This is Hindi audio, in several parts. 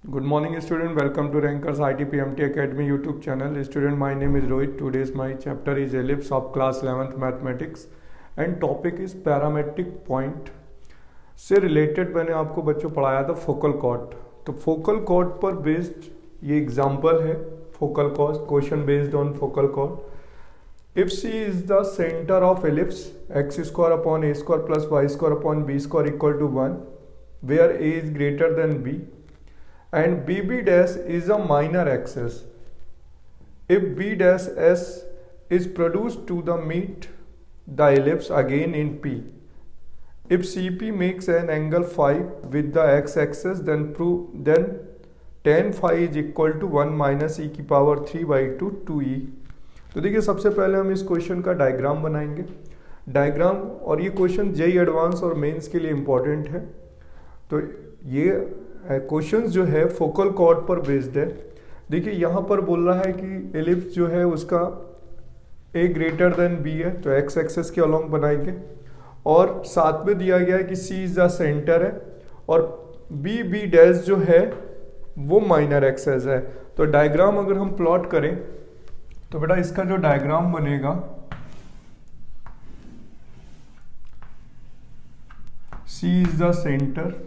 Good morning, student. Welcome to Rankers ITPMT Academy YouTube channel. Student, my name is Rohit. Today's my chapter is ellipse of class 11th mathematics and topic is parametric point से रिलेटेड मैंने आपको बच्चों पढ़ाया था फोकल कॉर्ड। तो फोकल कॉर्ड पर बेस्ड ये एग्जांपल है focal chord, question based on focal chord. If C is the centre of ellipse X square upon A square plus Y square upon B square equal to 1 where A is greater than B and BB dash is a minor axis. If B dash S is produced to the meet the ellipse again in P. If CP makes an angle phi with the x-axis, then tan phi is equal to 1 minus e की पावर 3 by 2e. तो देखिए सबसे पहले हम इस क्वेश्चन का डायग्राम बनाएंगे। डायग्राम और ये क्वेश्चन जेई एडवांस और मेंस के लिए इम्पोर्टेंट है। तो ये क्वेश्चन जो है फोकल कॉर्ड पर बेस्ड है। देखिए यहाँ पर बोल रहा है कि एलिप्स जो है उसका ए ग्रेटर देन बी है, तो एक्स एक्सेस के अलोंग बनाएंगे और साथ में दिया गया है कि सी इज द सेंटर है और बी बी डैश जो है वो माइनर एक्सेस है। तो डायग्राम अगर हम प्लॉट करें तो बेटा इसका जो डायग्राम बनेगा सी इज द सेंटर,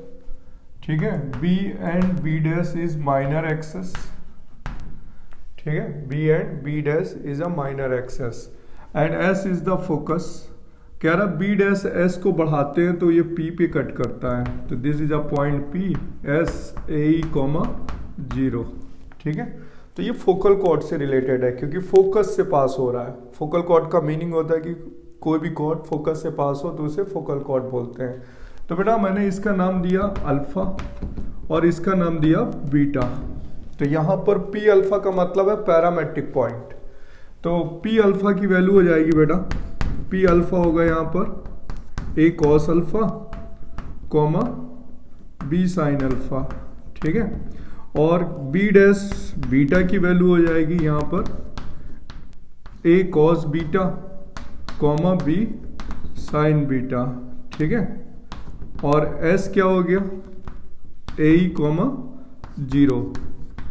ठीक है, B and B dash is minor axis, ठीक है, B and B dash is a minor axis and S is the focus. कह रहा B डैश S को बढ़ाते हैं तो ये P पे कट करता है, तो this is a point P S A comma 0, ठीक है। तो ये फोकल कॉर्ड से रिलेटेड है क्योंकि फोकस से पास हो रहा है। फोकल कॉर्ड का मीनिंग होता है कि कोई भी कॉर्ड फोकस से पास हो तो उसे फोकल कॉर्ड बोलते हैं। तो बेटा मैंने इसका नाम दिया अल्फा और इसका नाम दिया बीटा। तो यहाँ पर पी अल्फा का मतलब है पैरामेट्रिक पॉइंट। तो पी अल्फा की वैल्यू हो जाएगी बेटा, पी अल्फा होगा यहाँ पर a cos alpha comma b sine alpha, ठीक है। और बी डैश बीटा की वैल्यू हो जाएगी यहाँ पर a cos beta comma b sine beta, ठीक है। और S क्या हो गया ए कॉमा 0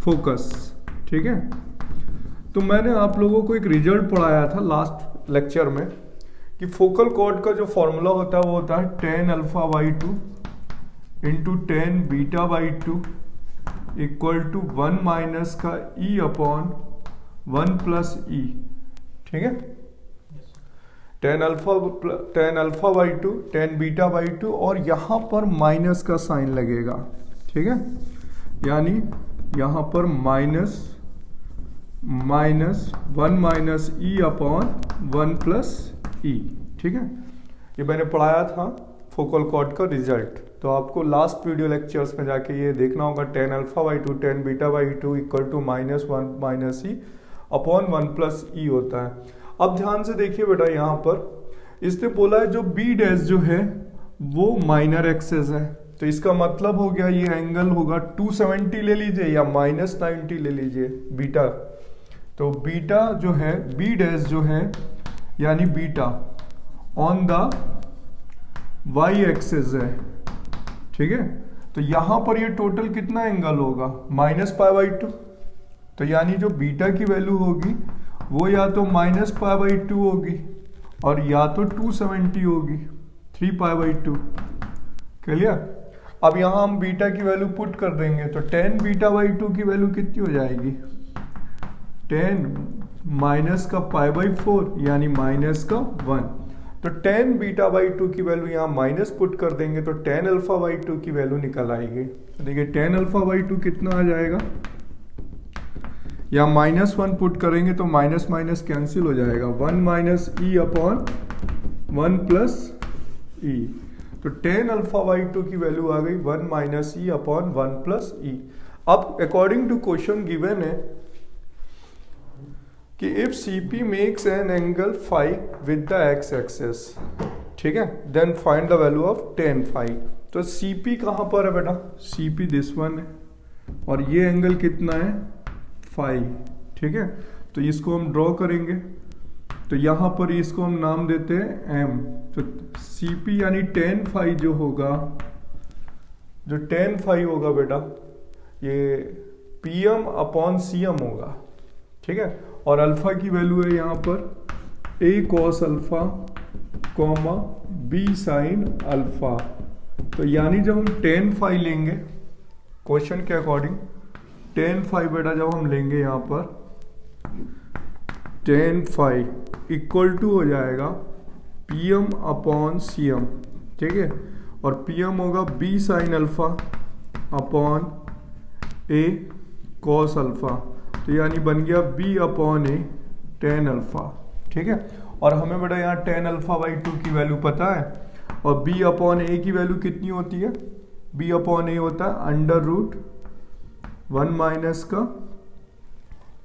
फोकस, ठीक है। तो मैंने आप लोगों को एक रिजल्ट पढ़ाया था लास्ट लेक्चर में कि फोकल कॉर्ड का जो फॉर्मूला होता है वो होता है tan alpha by 2 into tan beta by 2 equal to 1 minus का E अपॉन 1 प्लस E, ठीक है। tan alpha by 2 tan beta by 2 और यहाँ पर माइनस का साइन लगेगा, ठीक है। यानी यहाँ पर माइनस 1 माइनस ई अपॉन 1 प्लस ई, ठीक है। ये मैंने पढ़ाया था फोकल कॉर्ड का रिजल्ट, तो आपको लास्ट वीडियो लेक्चर्स में जाके ये देखना होगा। tan alpha by 2 tan beta by 2 equal to -1 minus E upon 1 plus e होता है। अब ध्यान से देखिए बेटा, यहाँ पर इसने बोला है जो बी डैश जो है वो माइनर एक्सेस है, तो इसका मतलब हो गया ये एंगल होगा 270 ले लीजिए या -90 ले लीजिए बीटा। तो बीटा जो है बी डैश जो है यानी beta on the Y axis है, ठीक है। तो यहाँ पर ये टोटल कितना एंगल होगा -π/2, तो यानी जो बीटा की वैल्यू होगी वो या तो -π/2 होगी और या तो 270 होगी 3π/2, क्लियर। अब यहाँ हम बीटा की वैल्यू पुट कर देंगे तो tan बीटा बाई 2 की वैल्यू कितनी हो जाएगी, tan माइनस का π/4 यानी माइनस का 1। तो tan बीटा बाई 2 की वैल्यू यहाँ माइनस पुट कर देंगे तो tan अल्फा बाई 2 की वैल्यू निकल आएगी। तो देखिए tan अल्फा बाई 2 कितना आ जाएगा, या -1 पुट करेंगे तो माइनस माइनस कैंसिल हो जाएगा, 1 माइनस ई अपॉन 1 प्लस ई। तो tan अल्फा बाई 2 की वैल्यू आ गई 1 माइनस ई अपॉन 1 प्लस ई। अब अकॉर्डिंग टू क्वेश्चन गिवन है कि if CP makes an angle phi with the X axis, ठीक है, then find the value of tan phi. तो CP कहाँ पर है बेटा, CP दिस वन है और ये एंगल कितना है फाई, ठीक है। तो इसको हम ड्रॉ करेंगे तो यहाँ पर इसको हम नाम देते हैं M। तो CP यानी tan फाई जो होगा, जो tan फाई होगा बेटा ये पीएम अपॉन सीएम होगा, ठीक है। और अल्फा की वैल्यू है यहाँ पर a cos alpha comma b sine alpha. तो यानी जब हम tan फाई लेंगे क्वेश्चन के अकॉर्डिंग, tan फाई बेटा जब हम लेंगे यहाँ पर tan फाई इक्वल टू हो जाएगा पीएम अपॉन सीएम, ठीक है। और पीएम होगा B sine alpha upon A cos alpha, तो यानी बन गया बी अपॉन ए tan अल्फा, ठीक है। और हमें बेटा यहाँ tan अल्फा बाई 2 की वैल्यू पता है, और b अपॉन ए की वैल्यू कितनी होती है, b अपॉन ए होता है अंडर रूट 1 माइनस का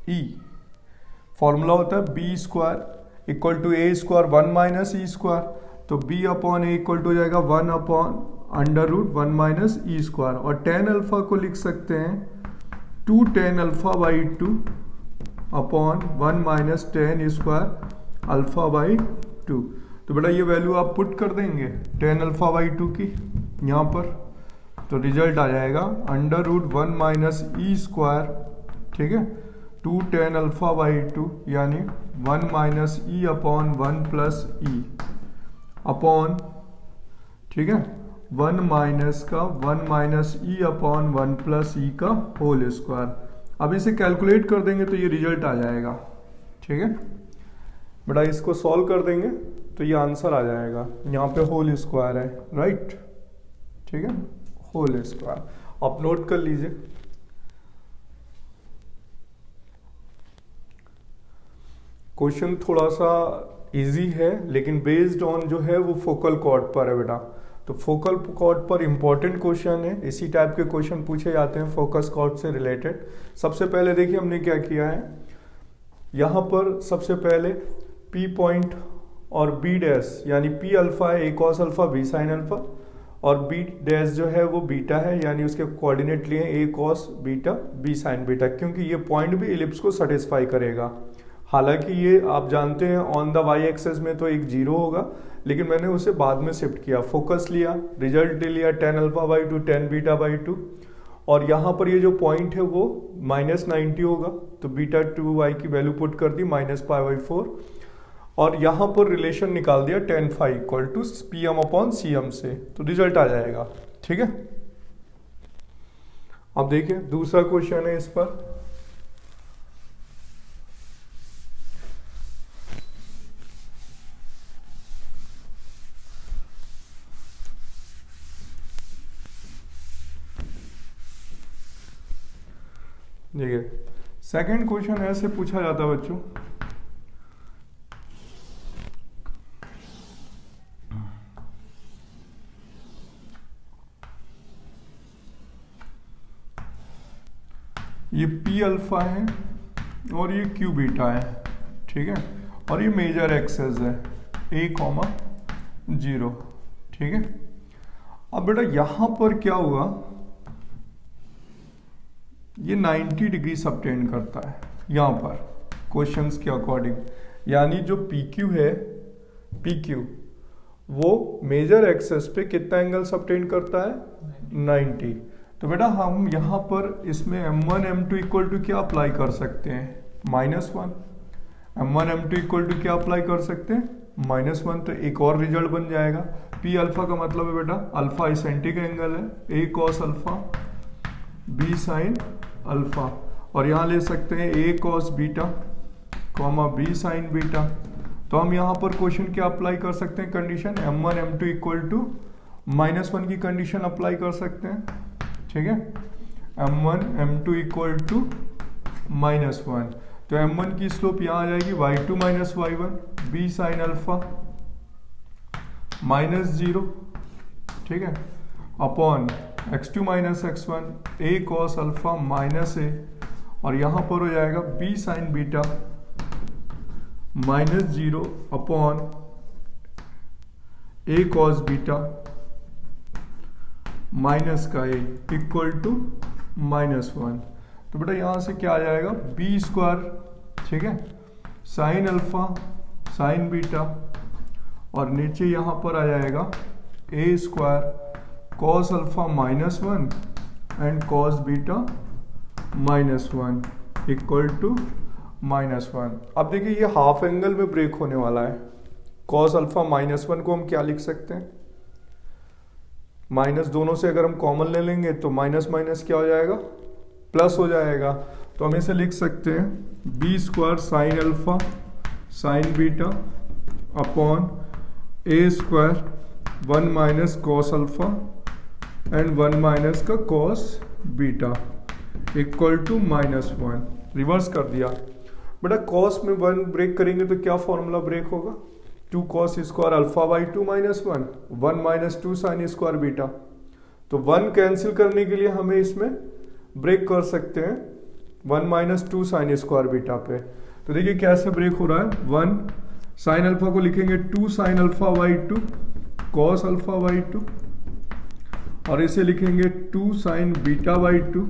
e, फॉर्मूला होता है B square equal to A square 1 minus E square, तो b upon A equal to हो जाएगा 1 upon under root 1 minus E square. और tan अल्फा को लिख सकते हैं 2 tan alpha by 2 upon 1 minus tan square alpha by 2। तो बेटा ये वैल्यू आप पुट कर देंगे tan अल्फा बाई 2 की यहाँ पर, तो रिजल्ट आ जाएगा under root 1 minus E square, ठीक है, 2 tan अल्फा बाई 2 यानी 1 माइनस ई अपॉन 1 प्लस ई अपॉन, ठीक है, 1 माइनस का 1 माइनस ई अपॉन 1 प्लस ई का होल स्क्वायर। अब इसे कैलकुलेट कर देंगे तो ये रिजल्ट आ जाएगा, ठीक है। बेटा इसको सॉल्व कर देंगे तो ये आंसर आ जाएगा, यहाँ पे होल स्क्वायर है, राइट, ठीक है, होल स्क्वायर। आप नोट कर लीजिए। क्वेश्चन थोड़ा सा इजी है लेकिन बेस्ड ऑन जो है वो फोकल कॉर्ड पर है बेटा, तो फोकल कॉर्ड पर इंपॉर्टेंट क्वेश्चन है, इसी टाइप के क्वेश्चन पूछे जाते हैं फोकस कॉर्ड से रिलेटेड। सबसे पहले देखिए हमने क्या किया है, यहाँ पर सबसे पहले P पॉइंट और B डैश यानी P अल्फा है, A cos alpha B sine alpha, और B डैश जो है वो बीटा है यानी उसके कोऑर्डिनेट लिए A cos beta B sign beta, क्योंकि ये पॉइंट भी इलिप्स को सेटिस्फाई करेगा। हालांकि ये आप जानते हैं ऑन द वाई एक्सेस में तो एक जीरो होगा, लेकिन मैंने उसे बाद में शिफ्ट किया, फोकस लिया, रिजल्ट लिया tan alpha by 2 tan beta by 2, और यहाँ पर ये जो पॉइंट है वो -90 होगा, तो बीटा 2y की वैल्यू पुट कर दी -π/4, और यहाँ पर रिलेशन निकाल दिया tan phi equal to PM upon CM से, तो रिजल्ट आ जाएगा, ठीक है। अब देखिए दूसरा क्वेश्चन है इस पर, देखिए सेकंड क्वेश्चन ऐसे पूछा जाता है बच्चों, ये P अल्फा है और ये Q बीटा है, ठीक है, और ये मेजर एक्सेस है A,0, ठीक है। अब बेटा यहां पर क्या हुआ, ये 90 डिग्री सबटेंड करता है यहाँ पर क्वेश्चंस के अकॉर्डिंग, यानी जो PQ है, PQ वो मेजर एक्सेस पे कितना एंगल सबटेंड करता है 90। तो बेटा हम यहाँ पर इसमें m1 m2 इक्वल टू क्या अप्लाई कर सकते हैं, -1, m1 m2 इक्वल टू क्या अप्लाई कर सकते हैं -1, तो एक और रिजल्ट बन जाएगा। P अल्फा का मतलब है बेटा अल्फा एसेंटिक एंगल है, A cos alpha B sine alpha, और यहाँ ले सकते हैं A cos beta comma B sign beta. तो हम यहाँ पर क्वेश्चन क्या अप्लाई कर सकते हैं, condition m1 m2 equal to -1 की कंडीशन अप्लाई कर सकते हैं, ठीक है, m1 m2 इक्वल टू -1, तो m1 की स्लोप यहाँ आ जाएगी y2 minus y1 B sine alpha -0, ठीक है, upon x2 minus x1 A cos alpha -A, और यहाँ पर हो जाएगा B sign beta -0 upon A cos beta minus का A इक्वल टू -1। तो बेटा यहाँ से क्या आ जाएगा B स्क्वायर, ठीक है, साइन अल्फा साइन बीटा, और नीचे यहाँ पर आ जाएगा A square cos alpha -1 and cos beta -1 equal to -1। अब देखिए ये हाफ एंगल में ब्रेक होने वाला है। कॉस अल्फा -1 को हम क्या लिख सकते हैं, माइनस दोनों से अगर हम कॉमन ले लेंगे तो माइनस माइनस क्या हो जाएगा, प्लस हो जाएगा। तो हम इसे लिख सकते हैं b² sine alpha sine beta upon a² 1 minus cos alpha and 1 minus का cos beta equal to -1। Reverse कर दिया बेटा, कॉस में 1 ब्रेक करेंगे तो क्या फॉर्मूला ब्रेक होगा, 2 cos square alpha by 2 -1 1 minus 2 sine square beta. तो 1 कैंसिल करने के लिए हमें इसमें ब्रेक कर सकते हैं 1 माइनस 2 साइन स्क्वायर बीटा पे। तो देखिए कैसे ब्रेक हो रहा है, 1 साइन अल्फा को लिखेंगे 2 sine alpha by 2 cos alpha by 2 और इसे लिखेंगे 2 sign beta by 2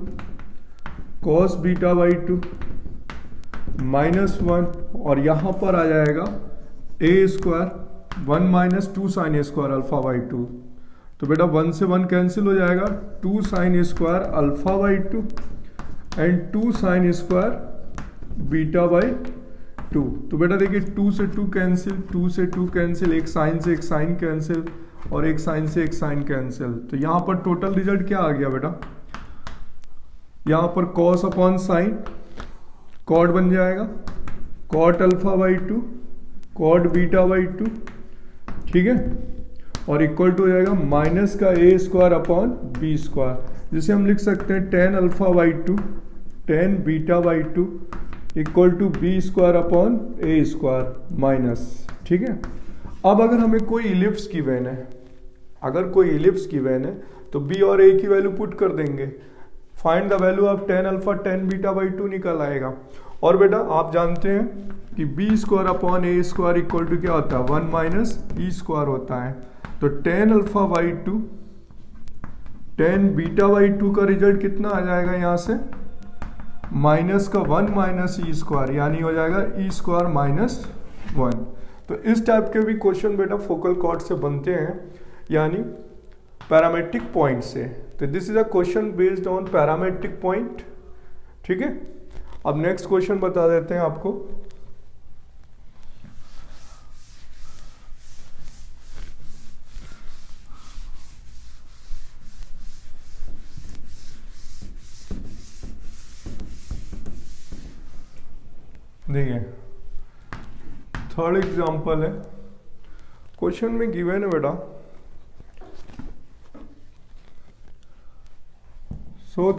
cos beta by 2 -1 और यहां पर आ जाएगा a² 1 minus 2 sign square alpha by 2। तो बेटा 1 से 1 कैंसिल हो जाएगा, 2 sign square alpha by 2 and 2 sine square beta by 2। तो बेटा देखिए 2 से 2 कैंसिल, 2 से 2 कैंसिल, एक साइन से एक साइन कैंसिल और एक साइन से एक साइन कैंसिल। तो यहां पर टोटल रिजल्ट क्या आ गया बेटा, यहां पर कॉस अपॉन साइन कॉट बन जाएगा, cot alpha by 2 cot beta by 2, ठीक है, और इक्वल टू हो जाएगा माइनस का a² अपॉन b², जिसे हम लिख सकते हैं tan alpha by 2 tan beta by 2 equal to b² upon a² minus, ठीक है। अब अगर हमें कोई इलिप्स की वेन है, अगर कोई इलिप्स की वेन है तो b और a की वैल्यू पुट कर देंगे, find the value of tan alpha tan beta by 2 निकल आएगा। और बेटा आप जानते हैं कि b² upon a² equal to क्या होता है, 1 माइनस e² होता है। तो tan alpha by 2 tan beta by 2 का रिजल्ट कितना आ जाएगा, यहाँ से माइनस का 1 माइनस e², यानी हो जाएगा e² माइनस 1। तो इस टाइप के भी क्वेश्चन बेटा फोकल कॉर्ड से बनते हैं, यानी पैरामेट्रिक पॉइंट से। तो this is a question based on parametric point, ठीक है। अब नेक्स्ट क्वेश्चन बता देते हैं आपको। देखिए थर्ड एग्जांपल है, क्वेश्चन में गिवन है बेटा, so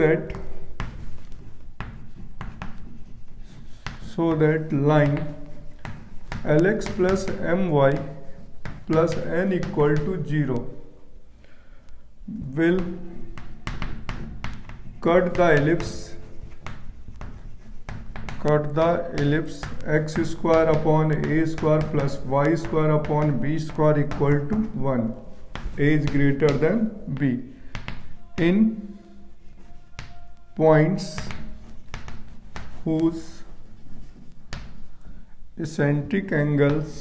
that line lx plus my plus n equal to 0 will cut the ellipse x² upon a² plus y² upon b² equal to 1, a is greater than b in points whose eccentric angles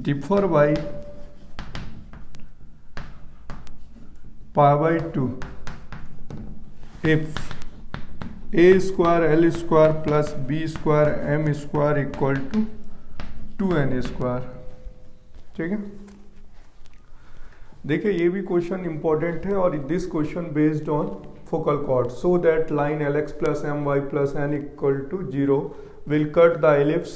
differ by pi by 2 if a² l² plus b² m² equal to 2n², ठीक है। देखिए ये भी क्वेश्चन इंपॉर्टेंट है और this question based on focal cord, so that line lx plus my plus n equal to 0 will cut the ellipse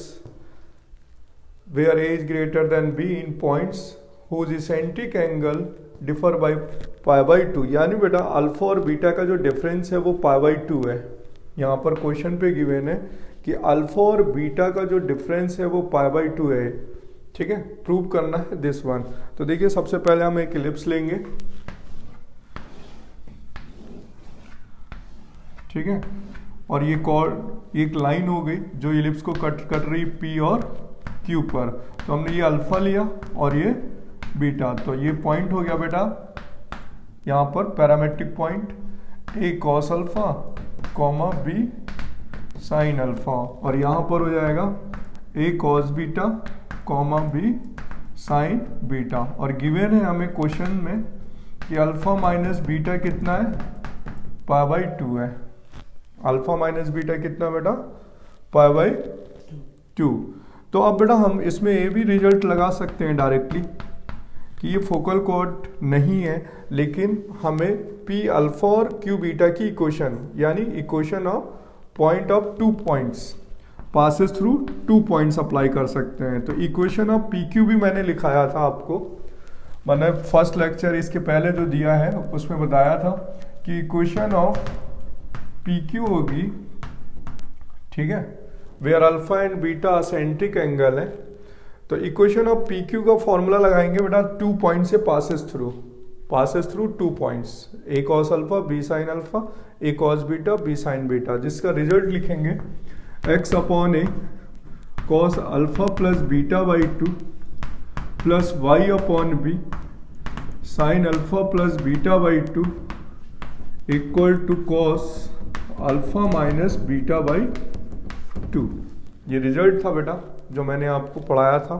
where a is greater than b in points whose eccentric angle differ by pi by 2। यानी बेटा अल्फा और बीटा का जो डिफरेंस है वो पाई बाई 2 है। यहाँ पर क्वेश्चन पे गिवन है कि अल्फा और बीटा का जो डिफरेंस है वो पाई बाई 2 है, ठीक है। प्रूव करना है दिस वन। तो देखिए सबसे पहले हम एक इलिप्स लेंगे, ठीक है, और ये कॉर्ड एक लाइन हो गई जो इलिप्स को कट रही P और Q पर। तो हमने ये अल्फा लिया और ये बीटा, तो ये पॉइंट हो गया बेटा यहाँ पर parametric point, A cos alpha comma B sin alpha, और यहाँ पर हो जाएगा A cos beta comma B sign beta. और गिवन है हमें क्वेश्चन में कि अल्फा माइनस बीटा कितना है, पाई बाई 2 है। अल्फा माइनस बीटा कितना बेटा, पाई बाई 2। तो अब बेटा हम इसमें ये भी रिजल्ट लगा सकते हैं डायरेक्टली कि ये फोकल कॉर्ड नहीं है, लेकिन हमें पी अल्फा और क्यू बीटा की इक्वेशन, यानी equation of point of 2 points passes through 2 points apply कर सकते हैं। तो इक्वेशन ऑफ पी क्यू भी मैंने लिखाया था आपको, मैंने फर्स्ट लेक्चर इसके पहले जो दिया है उसमें बताया था कि इक्वेशन ऑफ पी क्यू होगी, ठीक है, where alpha and beta eccentric angle है। तो इक्वेशन ऑफ पी क्यू का फॉर्मूला लगाएंगे बेटा 2 पॉइंट से passes through 2 points, A cos alpha B sine alpha, A cos beta B sine beta, जिसका रिजल्ट लिखेंगे x upon A cos alpha plus beta by 2 plus y upon B sine alpha plus beta by 2 equal to cos alpha minus beta by 2। ये रिजल्ट था बेटा जो मैंने आपको पढ़ाया था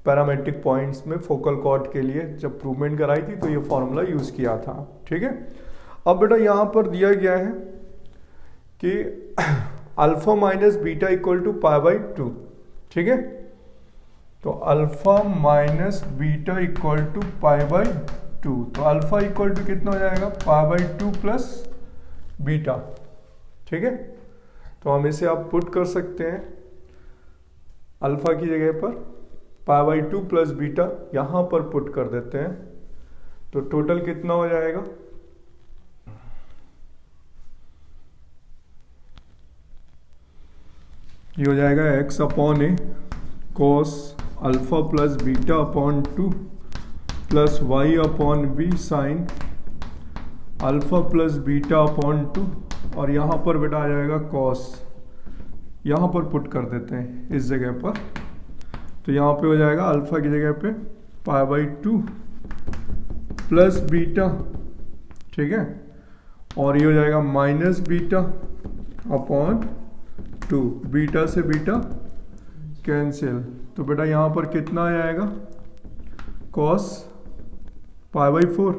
पैरामेट्रिक पॉइंट्स में फोकल कॉर्ड के लिए, जब प्रूवमेंट कराई थी तो ये फॉर्मूला यूज किया था, ठीक है। अब बेटा यहाँ पर दिया गया है कि alpha minus beta equal to pi by 2, ठीक है। तो alpha minus beta equal to pi by 2, तो अल्फा इक्वल टू कितना हो जाएगा, पाई बाई 2 प्लस बीटा, ठीक है। तो हम इसे आप पुट कर सकते हैं अल्फा की जगह पर पाई बाई 2 प्लस बीटा यहां पर पुट कर देते हैं, तो टोटल कितना हो जाएगा, ये हो जाएगा x upon A cos alpha plus beta upon 2 plus y upon B sine alpha plus beta upon 2, और यहाँ पर बेटा आ जाएगा कॉस, यहाँ पर पुट कर देते हैं इस जगह पर, तो यहाँ पे हो जाएगा अल्फा की जगह पे पाई बाई 2 प्लस बीटा, ठीक है, और ये हो जाएगा माइनस बीटा अपॉन 2, बीटा से बीटा कैंसिल, तो बेटा यहाँ पर कितना आ जाएगा, कॉस पाई बाई 4,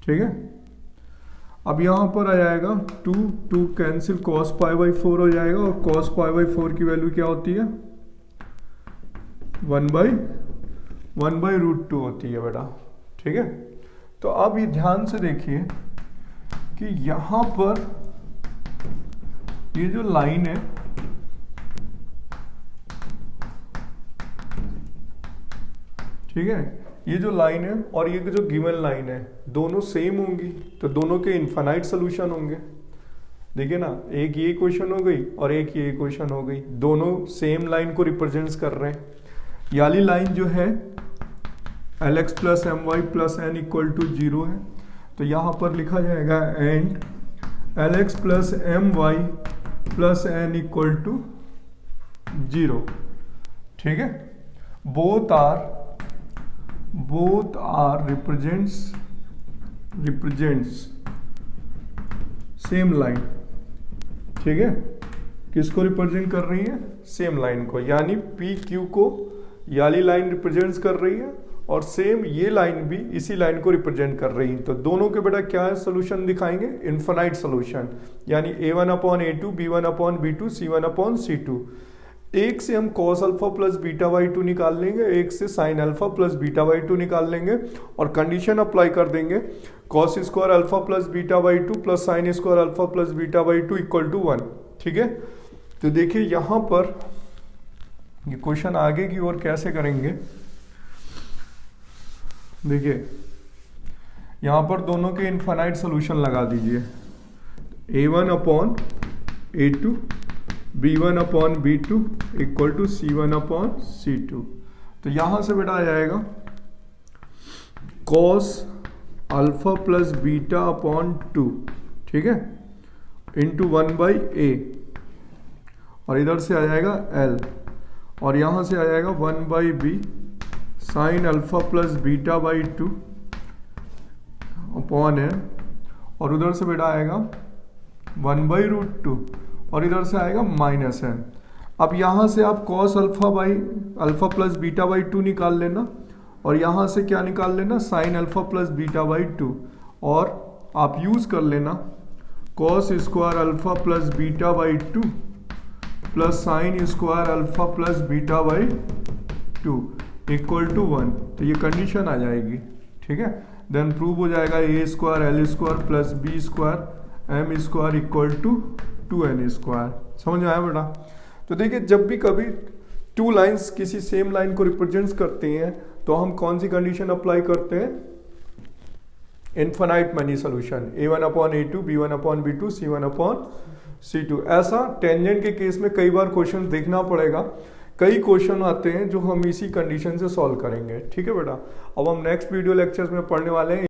ठीक है। अब यहाँ पर आ जाएगा 2 कैंसिल, कॉस पाई बाई 4 हो जाएगा, और कॉस पाई बाई 4 की वैल्यू क्या होती है, 1 बाई रूट 2 होती है बेटा, ठीक है। तो अब ये ध्यान से देखिए कि यहाँ पर ये जो लाइन है, ठीक है, ये जो लाइन है और ये जो गिवन लाइन है दोनों सेम होंगी, तो दोनों के इनफाइनाइट सोल्यूशन होंगे। देखिए ना, एक ये इक्वेशन हो गई और एक ये इक्वेशन हो गई, दोनों सेम लाइन को रिप्रेजेंट्स कर रहे हैं। ये वाली लाइन जो है lx plus M Y plus N equal to 0 है, तो यहाँ पर लिखा जाएगा and lx plus M Y plus N equal to 0, ठीक है। Both are represents same line, ठीक है। किसको रिप्रेजेंट कर रही है, सेम लाइन को, यानी पी क्यू को याली लाइन रिप्रेजेंट्स कर रही है और सेम ये लाइन भी इसी लाइन को रिप्रेजेंट कर रही है। तो दोनों के बेटा क्या है, सोल्यूशन दिखाएंगे इनफाइनाइट सोल्यूशन, यानी a1 upon a2 b1 upon b2 c1 upon c2। एक से हम cos alpha plus beta by 2 निकाल लेंगे, एक से sin alpha plus beta by 2 निकाल लेंगे और कंडीशन अप्लाई कर देंगे cos square alpha plus beta by 2 plus sin square alpha plus beta by 2 equal to 1, ठीक है। तो देखिए यहाँ पर ये क्वेश्चन आगे की ओर कैसे करेंगे, देखिए यहाँ पर दोनों के इनफाइनाइट सोल्यूशन लगा दीजिए, a1 upon a2 b1 upon b2 equal to c1 upon c2। तो यहाँ से बेटा आ जाएगा cos alpha plus beta upon 2, ठीक है, इंटू 1 बाई a, और इधर से आ जाएगा l, और यहाँ से आ जाएगा 1 by b sign alpha plus beta by 2 upon n, और उधर से बेटा आएगा 1 बाई रूट 2, और इधर से आएगा माइनस n। अब यहाँ से आप cos alpha by alpha plus beta by 2 निकाल लेना, और यहाँ से क्या निकाल लेना, sine alpha plus beta by 2, और आप यूज़ कर लेना cos square alpha plus beta by 2 plus sine square alpha plus beta by 2 equal to 1। तो ये कंडीशन आ जाएगी, ठीक है। देन प्रूव हो जाएगा A square L square plus B square M square equal to 2n square. समझ में आया बेटा? तो देखिए, जब भी कभी टू लाइंस किसी सेम लाइन को रिप्रेजेंट करते हैं तो हम कौन सी कंडीशन अप्लाई करते हैं, infinite money solution, a1/a2 b1/b2 c1/c2। ऐसा टेंजेंट के केस में कई बार क्वेश्चन देखना पड़ेगा, कई क्वेश्चन आते हैं जो हम इसी कंडीशन से सॉल्व करेंगे, ठीक है बेटा। अब हम नेक्स्ट वीडियो लेक्चर्स में पढ़ने वाले हैं